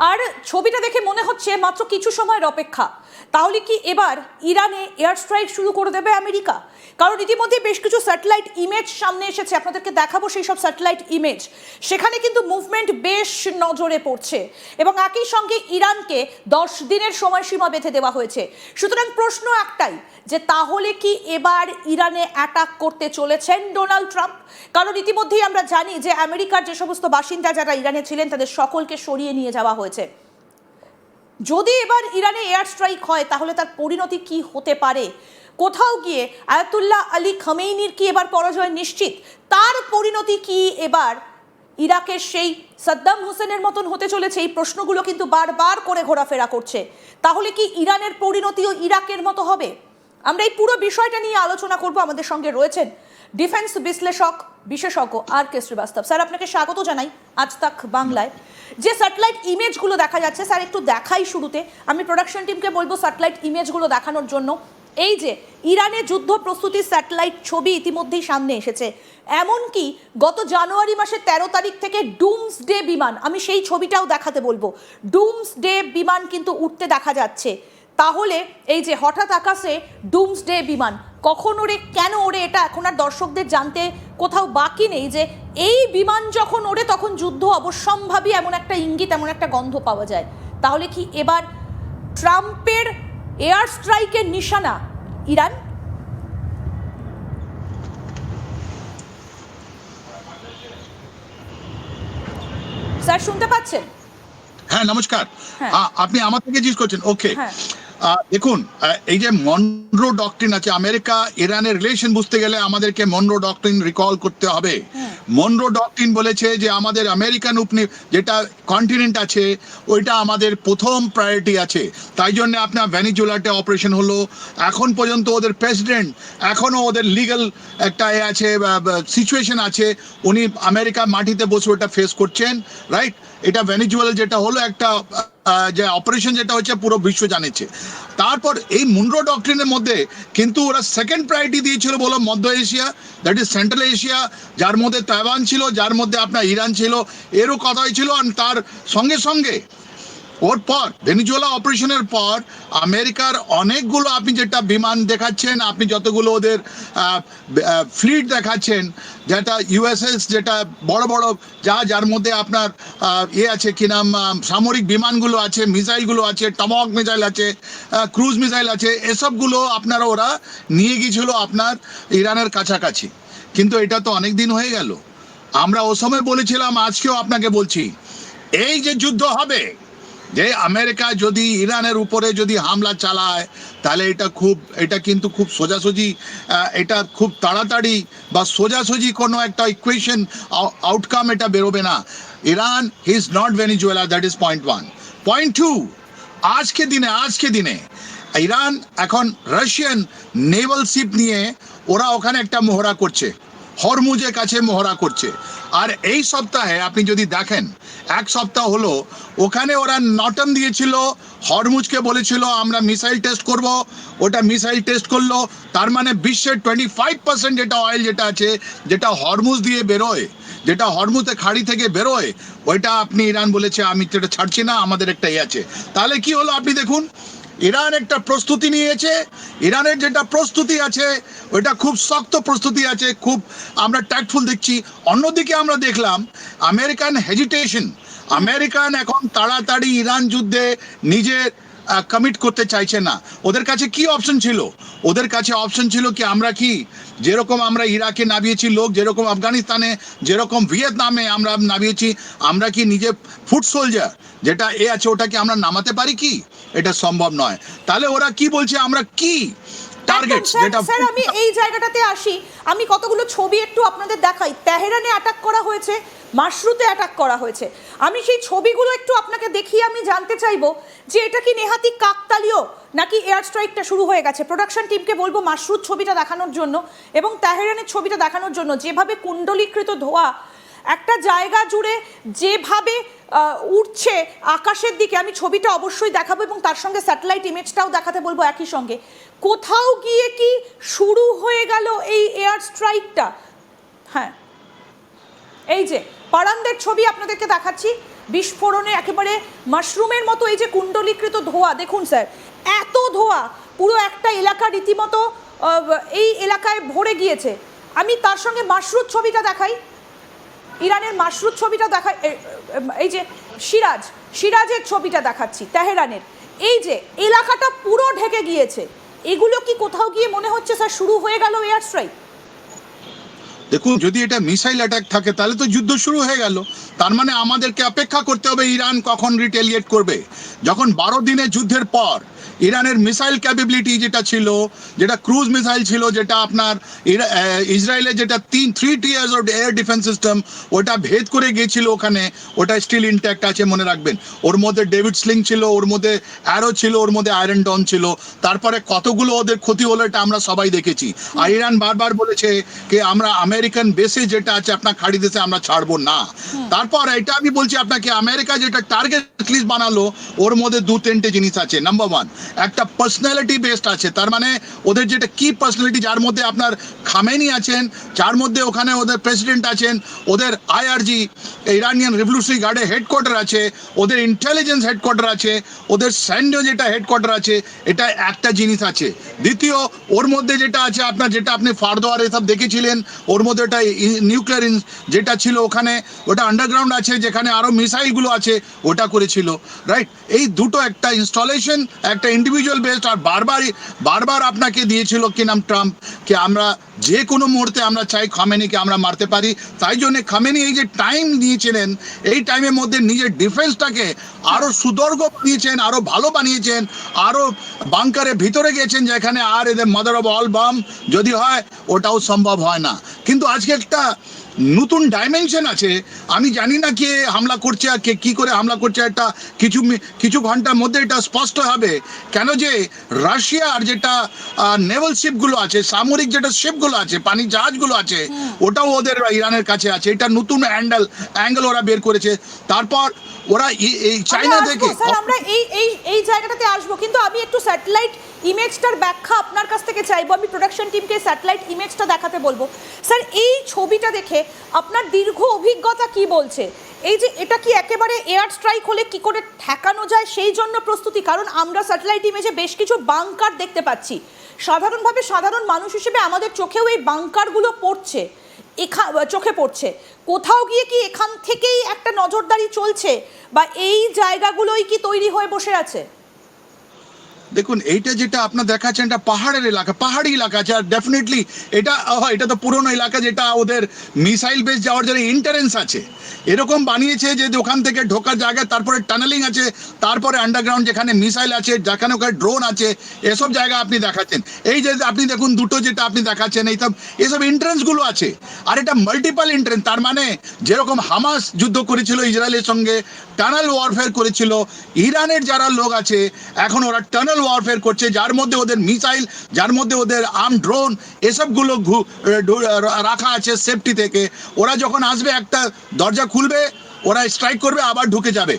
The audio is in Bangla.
আর ছবিটা দেখে মনে হচ্ছে মাত্র কিছু সময়ের অপেক্ষা, তাহলে কি এবার ইরানে এয়ার স্ট্রাইক শুরু করে দেবে আমেরিকা? কারণ ইতিমধ্যে বেশ কিছু স্যাটেলাইট ইমেজ সামনে এসেছে, আপনাদেরকে দেখাবো সেই সব স্যাটেলাইট ইমেজ। সেখানে কিন্তু মুভমেন্ট বেশ নজরে পড়ছে এবং একই সঙ্গে ইরানকে 10 দিনের সময়সীমা বেঁধে দেওয়া হয়েছে। সুতরাং প্রশ্ন একটাই, যে তাহলে কি এবার ইরানে অ্যাটাক করতে চলেছেন ডোনাল্ড ট্রাম্প? কারণ ইতিমধ্যেই আমরা জানি যে আমেরিকার যে সমস্ত বাসিন্দা যারা ইরানে ছিলেন তাদের সকলকে সরিয়ে নিয়ে যাওয়া হয়েছে। যদি এবার ইরানে এয়ার স্ট্রাইক হয় তাহলে তার পরিণতি কি হতে পারে? কোথাও গিয়ে আয়াতুল্লাহ আলী খামেইনির কি এবার পরাজয় নিশ্চিত? তার পরিণতি কি এবার ইরাকের সেই সাদ্দাম হোসেনের মতন হতে চলেছে? এই প্রশ্নগুলো কিন্তু বারবার করে ঘোরাফেরা করছে। তাহলে কি ইরানের পরিণতিও ইরাকের মতো হবে? আমরা এই পুরো বিষয়টা নিয়ে আলোচনা করব। আমাদের সঙ্গে রয়েছেন ডিফেন্স বিশ্লেষক বিশেষজ্ঞ আর কে শ্রীবাস্তব। স্যার, আপনাকে স্বাগত জানাই আজ তাক বাংলায়। যে স্যাটেলাইট ইমেজগুলো দেখা যাচ্ছে, স্যার একটু দেখাই শুরুতে। আমি প্রোডাকশন টিমকে বলবো স্যাটেলাইট ইমেজগুলো দেখানোর জন্য। এই যে ইরানের যুদ্ধ প্রস্তুতির স্যাটেলাইট ছবি ইতিমধ্যেই সামনে এসেছে। এমনকি গত জানুয়ারি মাসের 13 তারিখ থেকে ডুমসডে বিমান, আমি সেই ছবিটাও দেখাতে বলবো, ডুমসডে বিমান কিন্তু উঠতে দেখা যাচ্ছে। তাহলে এই যে হঠাৎ আকাশে ডুমসডে বিমান কখন ওড়ে, কেন ওড়ে, এটা এখন আর দর্শকদের জানতে কোথাও বাকি নেই। যে এই বিমান যখন ওড়ে তখন যুদ্ধ অবশ্যম্ভাবী, এমন একটা ইঙ্গিত, এমন একটা গন্ধ পাওয়া যায়। তাহলে কি এবার ট্রাম্পের এয়ার স্ট্রাইকের নিশানা ইরান? স্যার শুনতে পাচ্ছেন? হ্যাঁ, নমস্কার। আপনি আমার থেকে জিজ্ঞেস করছেন? ওকে, দেখুন, এই যে মনরো ডক্ট্রিন আছে, আমেরিকা ইরানের রিলেশন বুঝতে গেলে আমাদেরকে মনরো ডক্ট্রিন রিকল করতে হবে। মনরো ডক্ট্রিন বলেছে যে আমাদের আমেরিকান যেটা কন্টিনেন্ট আছে ওইটা আমাদের প্রথম প্রায়োরিটি আছে। তাই জন্য আপনার ভেনিজুয়েলাতে অপারেশন হলো। এখন পর্যন্ত ওদের প্রেসিডেন্ট এখনো ওদের লিগ্যাল একটা আছে, সিচুয়েশন আছে, উনি আমেরিকার মাটিতে বসে ওটা ফেস করছেন, রাইট? এটা ভেনিজুয়েলা যেটা হলো একটা যে অপারেশন যেটা হচ্ছে পুরো বিশ্ব জানিয়েছে। তারপর এই মুনরো ডক্ট্রিনের মধ্যে কিন্তু ওরা সেকেন্ড প্রায়োরিটি দিয়েছিল বলো মধ্য Asia, that is central Asia, যার মধ্যে তাইওয়ান ছিল, যার মধ্যে আপনার ইরান ছিল, এরও কথা হয়েছিল। আর তার সঙ্গে সঙ্গে ওর পর ভেনিজুয়েলা অপারেশনের পর আমেরিকার অনেকগুলো আপনি যেটা বিমান দেখাচ্ছেন, আপনি যতগুলো ওদের ফ্লিট দেখাচ্ছেন, যেটা ইউএসএস, যেটা বড় বড় যার মধ্যে আপনার আছে কি নাম, সামরিক বিমানগুলো আছে, মিসাইলগুলো আছে, টমহক মিসাইল আছে, ক্রুজ মিসাইল আছে, এসবগুলো আপনারা ওরা নিয়ে গিয়েছিল আপনার ইরানের কাছাকাছি। কিন্তু এটা তো অনেক দিন হয়ে গেল। আমরা ও সময় বলেছিলাম, আজকেও আপনাকে বলছি, এই যে যুদ্ধ হবে, যে আমেরিকা যদি ইরানের উপরে যদি হামলা চালায়, তাহলে এটা কিন্তু খুব সোজাসুজি, এটা খুব তাড়াতাড়ি বা সোজাসুজি কোনো একটা ইকুয়েশন আউটকাম এটা বেরোবে না। Iran is not Venezuela, that is point 1। Point 2, আজকে দিনে ইরান এখন রাশিয়ান নেভাল শিপ নিয়ে ওরা ওখানে একটা মহড়া করছে, হরমুজের কাছে মহড়া করছে। আর এই সপ্তাহে আপনি যদি দেখেন, এক সপ্তাহ হলো ওখানে ওরা নটন দিয়েছিল, হরমুজকে বলেছিল আমরা মিসাইল টেস্ট করব, ওটা মিসাইল টেস্ট করলো। তার মানে বিশ্বের 25% যেটা অয়েল যেটা আছে, যেটা হরমুজ দিয়ে বেরোয়, যেটা হরমুজের খাড়ি থেকে বেরোয়, ওইটা আপনি ইরান বলেছে আমি সেটা ছাড়ছি না, আমাদের একটা আছে। তাহলে কি হলো আপনি দেখুন, ইরান একটা প্রস্তুতি নিয়েছে। ইরানের যেটা প্রস্তুতি আছে ওইটা খুব শক্ত প্রস্তুতি আছে, খুব আমরা ট্যাক্টফুল দেখছি। অন্যদিকে আমরা দেখলাম আমেরিকান হেজিটেশন, আমেরিকান এখন তাড়াতাড়ি ইরান যুদ্ধে নিজের কমিট করতে চাইছে না। ওদের কাছে কি অপশন ছিল? ওদের কাছে অপশন ছিল কি, আমরা কি যেরকম আমরা ইরাকে নামিয়েছি লোক, যেরকম আফগানিস্তানে, যেরকম ভিয়েতনামে আমরা নামিয়েছি, আমরা কি নিজে ফুট সোলজার যেটা আছে ওটাকে আমরা নামাতে পারি কি? এটা সম্ভব নয়। তাহলে ওরা কি বলছে, আমরা কি টার্গেট যেটা। স্যার আমি এই জায়গাটাতে আসি, আমি কতগুলো ছবি একটু আপনাদের দেখাই। তেহরানে অ্যাটাক করা হয়েছে, মাশরুতে অ্যাটাক করা হয়েছে। আমি সেই ছবিগুলো একটু আপনাকে দেখিয়ে আমি জানতে চাইবো যে এটা কি নেহাতি কাকতালীয় নাকি এয়ার স্ট্রাইকটা শুরু হয়ে গেছে। প্রোডাকশন টিমকে বলবো মাশরুত ছবিটা দেখানোর জন্য এবং তেহরানের ছবিটা দেখানোর জন্য। যেভাবে কুণ্ডলীকৃত ধোঁয়া একটা জায়গা জুড়ে যেভাবে উঠছে আকাশের দিকে, আমি ছবিটা অবশ্যই দেখাবো এবং তার সঙ্গে স্যাটেলাইট ইমেজটাও দেখাতে বলবো একই সঙ্গে। কোথাও গিয়ে কি শুরু হয়ে গেল এই এয়ার স্ট্রাইকটা? হ্যাঁ, এই যে পারানদের ছবি আপনাদেরকে দেখাচ্ছি, বিস্ফোরণে একেবারে মাশরুমের মতো এই যে কুণ্ডলীকৃত ধোঁয়া, দেখুন স্যার, এত ধোঁয়া, পুরো একটা এলাকা রীতিমতো এই এলাকায় ভরে গিয়েছে। আমি তার সঙ্গে মাশরুদ ছবিটা দেখাই, ইরানের মাশরুদ ছবিটা দেখাই, এই যে সিরাজের ছবিটা দেখাচ্ছি তেহরানের। এই যে এলাকাটা পুরো ঢেকে গিয়েছে, এগুলো কি কোথাও গিয়ে মনে হচ্ছে স্যার শুরু হয়ে গেল এয়ার স্ট্রাইক? দেখুন, যদি এটা মিসাইল অ্যাটাক থাকে তাহলে তো যুদ্ধ শুরু হয়ে গেল। তার মানে আমাদেরকে অপেক্ষা করতে হবে ইরান কখন রিটেলিয়েট করবে। যখন 12 দিনের যুদ্ধের পর ইরানের মিসাইল ক্যাপাবিলিটি যেটা ছিল, যেটা ক্রুজ মিসাইল ছিল, যেটা আপনার ইসরায়েলের যেটা 3 tears of air defence system, ওটা ভেদ করে গিয়েছিল ওখানে, ওটা স্টিল ইনট্যাক্ট আছে, মনে রাখবেন। ওর মধ্যে ডেভিড স্লিং ছিল, ওর মধ্যে অ্যারো ছিল, ওর মধ্যে আয়রন ডন ছিল। তারপরে কতগুলো ওদের ক্ষতি হলো এটা আমরা সবাই দেখেছি। আর ইরান বারবার বলেছে যে আমরা আমেরিকান বেসে যেটা আছে আপনার খাড়ি দেশে আমরা ছাড়বো না। তারপর এটা আমি বলছি আপনাকে, আমেরিকা যেটা টার্গেট লিস্ট বানালো, ওর মধ্যে 2-3টে জিনিস আছে। নাম্বার 1, একটা পার্সোনালিটি বেসড আছে, তার মানে ওদের যেটা কি পার্সোনালিটি, যার মধ্যে আপনার খামেনি আছেন, যার মধ্যে ওখানে ওদের প্রেসিডেন্ট আছেন, ওদের আইআরজি ইরানিয়ান রেভলিউশনারি গার্ডের হেডকোয়ার্টার আছে, ওদের ইন্টেলিজেন্স হেডকোয়ার্টার আছে, ওদের সৈন্য যেটা হেডকোয়ার্টার আছে, এটা একটা জিনিস আছে। দ্বিতীয়, ওর মধ্যে যেটা আছে আপনার, যেটা আপনি ফারদোয়ার এসব দেখেছিলেন, ওর মধ্যে একটা নিউক্লিয়ার যেটা ছিল ওখানে, ওটা আন্ডারগ্রাউন্ড আছে, যেখানে আরো মিসাইলগুলো আছে, ওটা করেছিল, রাইট? এই দুটো, একটা ইনস্টলেশন, একটা ইন্ডিভিজুয়াল বেসড। আর বারবার আপনাকে দিয়েছিল কি নাম, ট্রাম্প, কি আমরা যে কোনো মুহূর্তে আমরা চাই খামেনিকে আমরা মারতে পারি। তাই জন্য খামেনি এই যে টাইম নিয়েছিলেন, এই টাইমের মধ্যে নিজের ডিফেন্সটাকে আরো সুদর্ঘ বানিয়েছেন, আরো ভালো বানিয়েছেন, আরো বাংকারের ভিতরে গেছেন, যেখানে আর এদের মাদার অফ অল বাম যদি হয় ওটাও সম্ভব হয় না। কিন্তু আজকে একটা নতুন ডাইমেনশন আছে। আমি জানি না কে হামলা করছে আর কে কি করে হামলা করছে, এটা কিছু ঘন্টার মধ্যে এটা স্পষ্ট হবে। কেন যে রাশিয়ার যেটা নেভাল শিপগুলো আছে, সামরিক যেটা শিপগুলো আছে, পানি জাহাজগুলো আছে, ওটাও ওদের ইরানের কাছে আছে। এটা নতুন অ্যাঙ্গেল ওরা বের করেছে। তারপর ওরা এই চায়না থেকে, আমরা এই জায়গাটাতে আসবো, কিন্তু আমি একটু স্যাটেলাইট ইমেজটার ব্যাখ্যা আপনার কাছ থেকে চাইবো। আমি প্রোডাকশন টিমকে স্যাটেলাইট ইমেজটা দেখাতে বলবো। স্যার, এই ছবিটা দেখে আপনার দীর্ঘ অভিজ্ঞতা কি বলছে? এই যে এটা কি একেবারে এয়ার স্ট্রাইক হলে কি করে ঠেকানো যায় সেই জন্য প্রস্তুতি? কারণ আমরা স্যাটেলাইট ইমেজে বেশ কিছু বাংকার দেখতে পাচ্ছি। সাধারণভাবে সাধারণ মানুষ হিসেবে আমাদের চোখেও এই বাংকারগুলো পড়ছে, চোখে পড়ছে। কোথাও গিয়ে কি এখান থেকেই একটা নজরদারি চলছে, বা এই জায়গাগুলোই কি তৈরি হয়ে বসে আছে? দেখুন, এইটা যেটা আপনার দেখাচ্ছেন, এটা পাহাড়ের এলাকা, পাহাড়ি এলাকা আছে। আর ডেফিনেটলি এটা তো পুরনো এলাকা, যেটা ওদের মিসাইল বেস যাওয়ার জন্য এন্ট্রান্স আছে, এরকম বানিয়েছে যে ওখান থেকে ঢোকার জায়গা, তারপরে টানেলিং আছে, তারপরে আন্ডারগ্রাউন্ড যেখানে মিসাইল আছে, যেখানে ওখানে ড্রোন আছে, এসব জায়গা আপনি দেখাচ্ছেন। এই যে আপনি দেখুন দুটো যেটা আপনি দেখাচ্ছেন, এসব এন্ট্রান্সগুলো আছে। আর এটা মাল্টিপল এন্ট্রান্স, তার মানে যেরকম হামাস যুদ্ধ করেছিল ইসরায়েলের সঙ্গে, টানেল ওয়ারফেয়ার করেছিল, ইরানের যারা লোক আছে এখন ওরা টানেল ওয়ারফেয়ার করছে, যার মধ্যে ওদের মিসাইল, যার মধ্যে ওদের আর্ম ড্রোন, এসবগুলো রাখা আছে সেফটি থেকে। ওরা যখন আসবে একটা দরজা খুলবে, ওরা স্ট্রাইক করবে, আবার ঢুকে যাবে।